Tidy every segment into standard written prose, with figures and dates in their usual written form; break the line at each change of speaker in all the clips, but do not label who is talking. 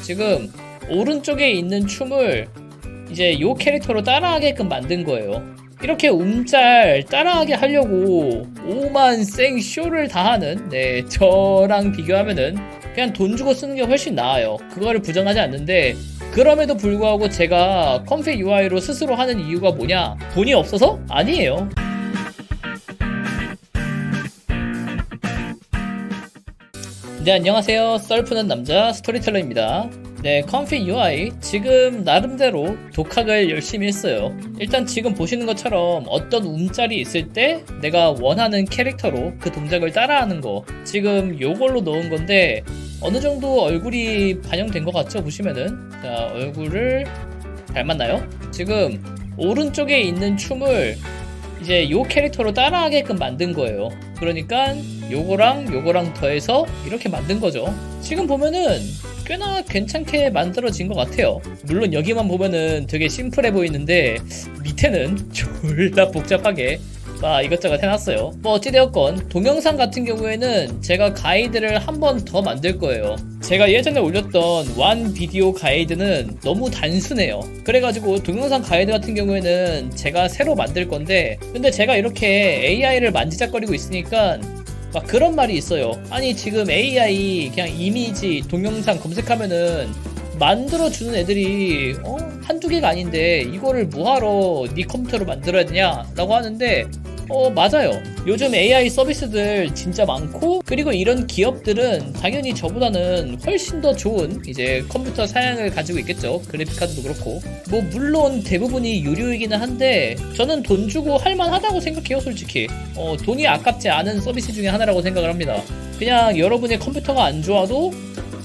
지금 오른쪽에 있는 춤을 이제 요 캐릭터로 따라하게끔 만든 거예요. 이렇게 움짤 따라하게 하려고 오만 생쇼를 다 하는 저랑 비교하면은 그냥 돈 주고 쓰는 게 훨씬 나아요. 그거를 부정하지 않는데, 그럼에도 불구하고 제가 컴피 UI로 스스로 하는 이유가 뭐냐? 돈이 없어서? 아니에요. 네, 안녕하세요. 썰푸는 남자 스토리텔러입니다. 네, 컴피 UI 지금 나름대로 독학을 열심히 했어요. 일단 지금 보시는 것처럼 어떤 움짤이 있을 때 내가 원하는 캐릭터로 그 동작을 따라하는 거, 지금 요걸로 넣은 건데 어느 정도 얼굴이 반영된 것 같죠? 보시면은, 자, 얼굴을 닮았나요? 지금 오른쪽에 있는 춤을 이제 요 캐릭터로 따라하게끔 만든 거예요. 그러니까 요거랑 더해서 이렇게 만든 거죠. 지금 보면은 꽤나 괜찮게 만들어진 것 같아요. 물론 여기만 보면은 되게 심플해 보이는데 밑에는 졸라 복잡하게 이것저것 해놨어요. 뭐 어찌되었건 동영상 같은 경우에는 제가 가이드를 한 번 더 만들 거예요. 제가 예전에 올렸던 완 비디오 가이드는 너무 단순해요. 그래가지고 동영상 가이드 같은 경우에는 제가 새로 만들 건데, 근데 제가 이렇게 AI를 만지작거리고 있으니까 막 그런 말이 있어요. 아니, 지금 AI 그냥 이미지 동영상 검색하면은 만들어주는 애들이 한두 개가 아닌데 이거를 뭐하러 네 컴퓨터로 만들어야 되냐 라고 하는데, 맞아요. 요즘 AI 서비스들 진짜 많고, 그리고 이런 기업들은 당연히 저보다는 훨씬 더 좋은 이제 컴퓨터 사양을 가지고 있겠죠. 그래픽카드도 그렇고. 뭐 물론 대부분이 유료이기는 한데 저는 돈 주고 할만하다고 생각해요, 솔직히. 돈이 아깝지 않은 서비스 중에 하나라고 생각을 합니다. 그냥 여러분의 컴퓨터가 안 좋아도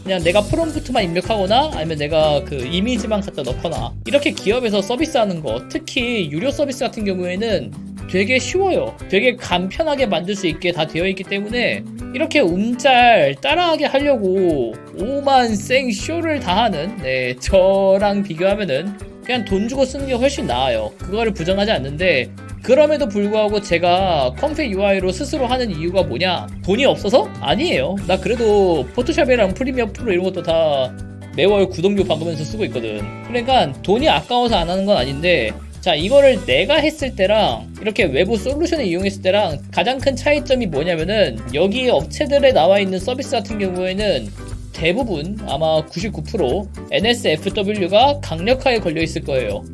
그냥 내가 프롬프트만 입력하거나 아니면 내가 그 이미지만 갖다 넣거나, 이렇게 기업에서 서비스하는 거, 특히 유료 서비스 같은 경우에는 되게 쉬워요. 되게 간편하게 만들 수 있게 다 되어 있기 때문에 이렇게 움짤 따라하게 하려고 오만 생쇼를 다 하는 저랑 비교하면은 그냥 돈 주고 쓰는 게 훨씬 나아요. 그거를 부정하지 않는데, 그럼에도 불구하고 제가 컴피 UI로 스스로 하는 이유가 뭐냐? 돈이 없어서? 아니에요. 나 그래도 포토샵이랑 프리미어 프로 이런 것도 다 매월 구독료 받으면서 쓰고 있거든. 그러니까 돈이 아까워서 안 하는 건 아닌데, 자, 이거를 내가 했을 때랑 이렇게 외부 솔루션을 이용했을 때랑 가장 큰 차이점이 뭐냐면은, 여기 업체들에 나와 있는 서비스 같은 경우에는 대부분 아마 99% NSFW가 강력하게 걸려 있을 거예요.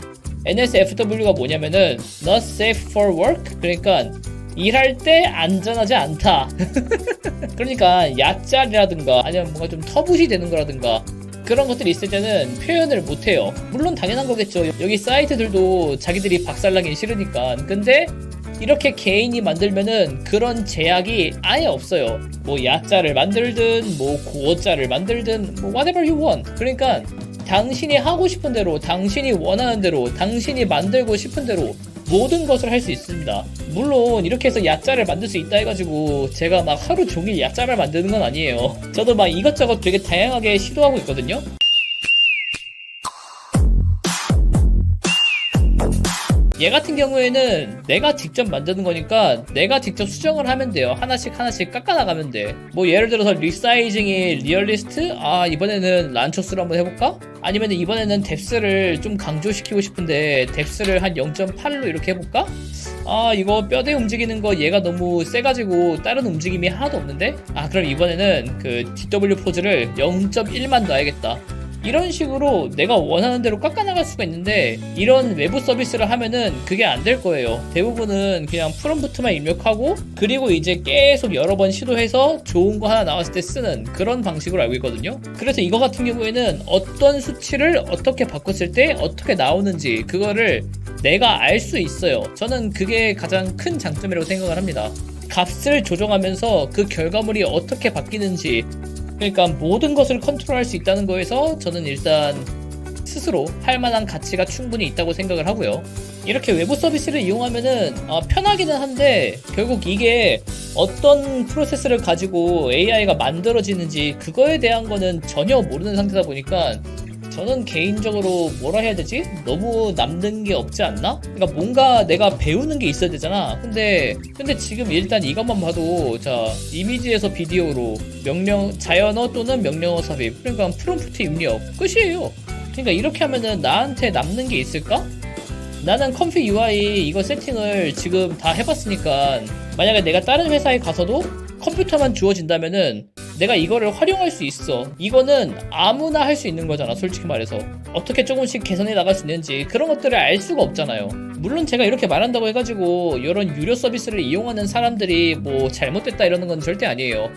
NSFW가 뭐냐면은 Not safe for work? 그러니까 일할 때 안전하지 않다. 그러니까 약짤이라든가 아니면 뭔가 좀 터부시 되는 거라든가 그런 것들이 있을 때는 표현을 못해요. 물론 당연한 거겠죠. 여기 사이트들도 자기들이 박살나긴 싫으니까. 근데 이렇게 개인이 만들면은 그런 제약이 아예 없어요. 뭐 야자를 만들든 뭐 고어자를 만들든 뭐 whatever you want. 그러니까 당신이 하고 싶은 대로, 당신이 원하는 대로, 당신이 만들고 싶은 대로 모든 것을 할 수 있습니다. 물론 이렇게 해서 야자를 만들 수 있다 해가지고 제가 막 하루 종일 야자를 만드는 건 아니에요. 저도 막 이것저것 되게 다양하게 시도하고 있거든요. 얘 같은 경우에는 내가 직접 만드는 거니까 내가 직접 수정을 하면 돼요. 하나씩 깎아나가면 돼. 뭐 예를 들어서 리사이징이 리얼리스트? 이번에는 란초스로 한번 해볼까? 아니면 이번에는 뎁스를 좀 강조시키고 싶은데 뎁스를 한 0.8로 이렇게 해볼까? 이거 뼈대 움직이는 거 얘가 너무 세가지고 다른 움직임이 하나도 없는데? 그럼 이번에는 그 DW 포즈를 0.1만 넣어야겠다. 이런 식으로 내가 원하는 대로 깎아나갈 수가 있는데, 이런 외부 서비스를 하면은 그게 안 될 거예요. 대부분은 그냥 프롬프트만 입력하고 그리고 이제 계속 여러 번 시도해서 좋은 거 하나 나왔을 때 쓰는 그런 방식으로 알고 있거든요. 그래서 이거 같은 경우에는 어떤 수치를 어떻게 바꿨을 때 어떻게 나오는지 그거를 내가 알 수 있어요. 저는 그게 가장 큰 장점이라고 생각을 합니다. 값을 조정하면서 그 결과물이 어떻게 바뀌는지, 그러니까 모든 것을 컨트롤할 수 있다는 거에서 저는 일단 스스로 할 만한 가치가 충분히 있다고 생각을 하고요. 이렇게 외부 서비스를 이용하면은 편하기는 한데, 결국 이게 어떤 프로세스를 가지고 AI가 만들어지는지 그거에 대한 거는 전혀 모르는 상태다 보니까 저는 개인적으로 뭐라 해야 되지? 너무 남는 게 없지 않나? 그러니까 뭔가 내가 배우는 게 있어야 되잖아. 근데 지금 일단 이것만 봐도 자 이미지에서 비디오로 자연어 또는 명령어 삽입, 그러니까 프롬프트 입력 끝이에요. 그러니까 이렇게 하면은 나한테 남는 게 있을까? 나는 컴피 UI 이거 세팅을 지금 다 해봤으니까 만약에 내가 다른 회사에 가서도 컴퓨터만 주어진다면은 내가 이거를 활용할 수 있어. 이거는 아무나 할 수 있는 거잖아, 솔직히 말해서. 어떻게 조금씩 개선해 나갈 수 있는지 그런 것들을 알 수가 없잖아요. 물론 제가 이렇게 말한다고 해가지고 이런 유료 서비스를 이용하는 사람들이 뭐 잘못됐다 이러는 건 절대 아니에요.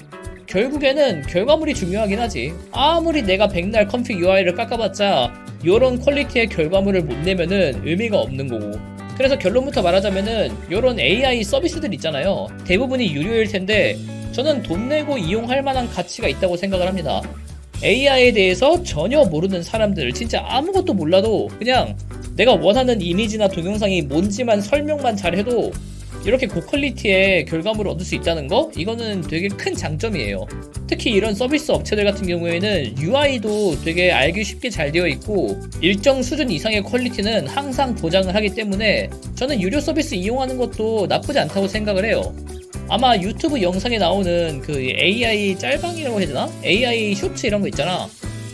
결국에는 결과물이 중요하긴 하지. 아무리 내가 백날 컴피 UI를 깎아봤자 요런 퀄리티의 결과물을 못 내면은 의미가 없는 거고. 그래서 결론부터 말하자면은 요런 AI 서비스들 있잖아요. 대부분이 유료일 텐데 저는 돈 내고 이용할 만한 가치가 있다고 생각을 합니다. AI에 대해서 전혀 모르는 사람들, 진짜 아무것도 몰라도 그냥 내가 원하는 이미지나 동영상이 뭔지만 설명만 잘해도 이렇게 고퀄리티의 결과물을 얻을 수 있다는 거? 이거는 되게 큰 장점이에요. 특히 이런 서비스 업체들 같은 경우에는 UI도 되게 알기 쉽게 잘 되어 있고 일정 수준 이상의 퀄리티는 항상 보장을 하기 때문에 저는 유료 서비스 이용하는 것도 나쁘지 않다고 생각을 해요. 아마 유튜브 영상에 나오는 그 AI 짤방이라고 해야 되나? AI 쇼츠 이런 거 있잖아.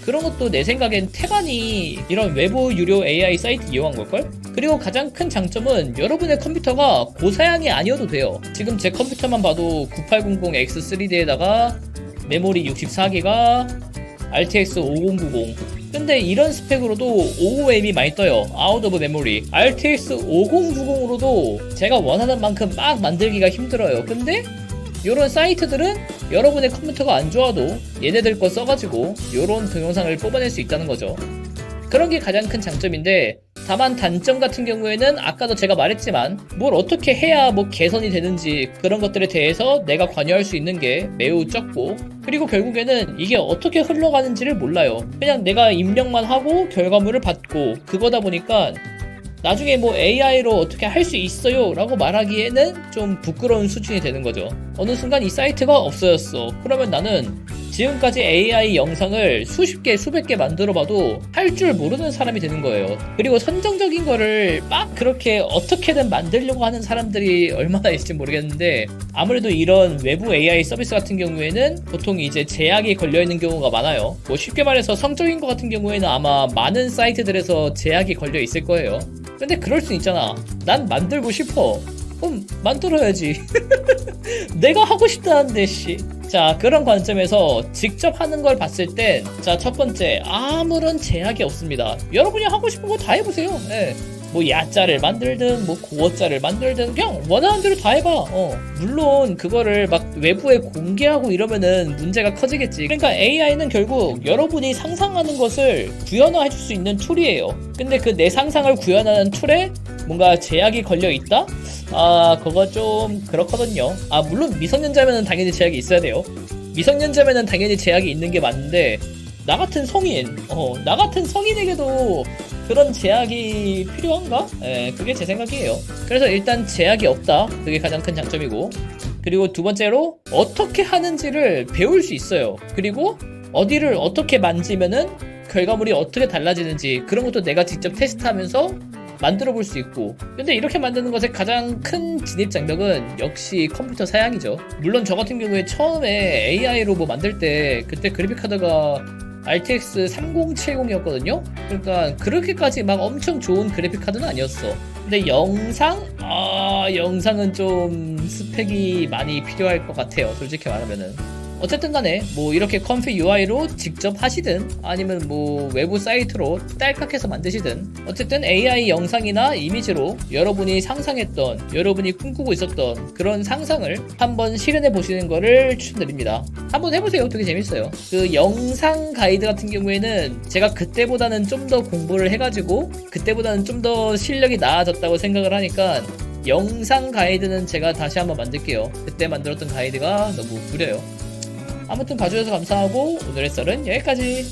그런 것도 내 생각엔 태반이 이런 외부 유료 AI 사이트 이용한 걸걸? 그리고 가장 큰 장점은 여러분의 컴퓨터가 고사양이 아니어도 돼요. 지금 제 컴퓨터만 봐도 9800X3D에다가 메모리 64기가 RTX 5090. 근데 이런 스펙으로도 OOM이 많이 떠요. 아웃 오브 메모리. RTX 5090으로도 제가 원하는 만큼 막 만들기가 힘들어요. 근데 요런 사이트들은 여러분의 컴퓨터가 안 좋아도 얘네들 거 써가지고 요런 동영상을 뽑아낼 수 있다는 거죠. 그런 게 가장 큰 장점인데 다만 단점 같은 경우에는 아까도 제가 말했지만 뭘 어떻게 해야 뭐 개선이 되는지 그런 것들에 대해서 내가 관여할 수 있는 게 매우 적고 그리고 결국에는 이게 어떻게 흘러가는지를 몰라요. 그냥 내가 입력만 하고 결과물을 받고 그거다 보니까 나중에 뭐 AI로 어떻게 할 수 있어요 라고 말하기에는 좀 부끄러운 수준이 되는 거죠. 어느 순간 이 사이트가 없어졌어. 그러면 나는 지금까지 AI 영상을 수십 개, 수백 개 만들어 봐도 할 줄 모르는 사람이 되는 거예요. 그리고 선정적인 거를 막 그렇게 어떻게든 만들려고 하는 사람들이 얼마나 있을지 모르겠는데 아무래도 이런 외부 AI 서비스 같은 경우에는 보통 이제 제약이 걸려 있는 경우가 많아요. 뭐 쉽게 말해서 성적인 거 같은 경우에는 아마 많은 사이트들에서 제약이 걸려 있을 거예요. 근데 그럴 수 있잖아. 난 만들고 싶어. 그럼 만들어야지. 내가 하고 싶다는데 씨. 자, 그런 관점에서 직접 하는 걸 봤을 땐 자, 첫 번째 아무런 제약이 없습니다. 여러분이 하고 싶은 거 다 해보세요. 예. 뭐 야자를 만들든 뭐 고어자를 만들든 그냥 원하는 대로 다 해봐. 물론 그거를 막 외부에 공개하고 이러면은 문제가 커지겠지. 그러니까 AI는 결국 여러분이 상상하는 것을 구현화해 줄 수 있는 툴이에요. 근데 그 내 상상을 구현하는 툴에 뭔가 제약이 걸려 있다? 아, 그거 좀 그렇거든요. 아, 물론 미성년자면은 당연히 제약이 있어야 돼요. 미성년자면은 당연히 제약이 있는 게 맞는데 나 같은 성인, 나 같은 성인에게도 그런 제약이 필요한가? 예, 그게 제 생각이에요. 그래서 일단 제약이 없다. 그게 가장 큰 장점이고. 그리고 두 번째로 어떻게 하는지를 배울 수 있어요. 그리고 어디를 어떻게 만지면은 결과물이 어떻게 달라지는지 그런 것도 내가 직접 테스트하면서 만들어 볼 수 있고. 근데 이렇게 만드는 것의 가장 큰 진입 장벽은 역시 컴퓨터 사양이죠. 물론 저 같은 경우에 처음에 AI로 뭐 만들 때 그때 그래픽카드가 RTX 3070이었거든요. 그러니까 그렇게까지 막 엄청 좋은 그래픽카드는 아니었어. 근데 영상은 좀 스펙이 많이 필요할 것 같아요, 솔직히 말하면은. 어쨌든 간에 뭐 이렇게 컴피 UI로 직접 하시든 아니면 뭐 외부 사이트로 딸깍해서 만드시든 어쨌든 AI 영상이나 이미지로 여러분이 상상했던, 여러분이 꿈꾸고 있었던 그런 상상을 한번 실현해 보시는 거를 추천드립니다. 한번 해보세요. 되게 재밌어요. 그 영상 가이드 같은 경우에는 제가 그때보다는 좀 더 공부를 해가지고 그때보다는 좀 더 실력이 나아졌다고 생각을 하니까 영상 가이드는 제가 다시 한번 만들게요. 그때 만들었던 가이드가 너무 구려요. 아무튼 봐주셔서 감사하고 오늘의 썰은 여기까지.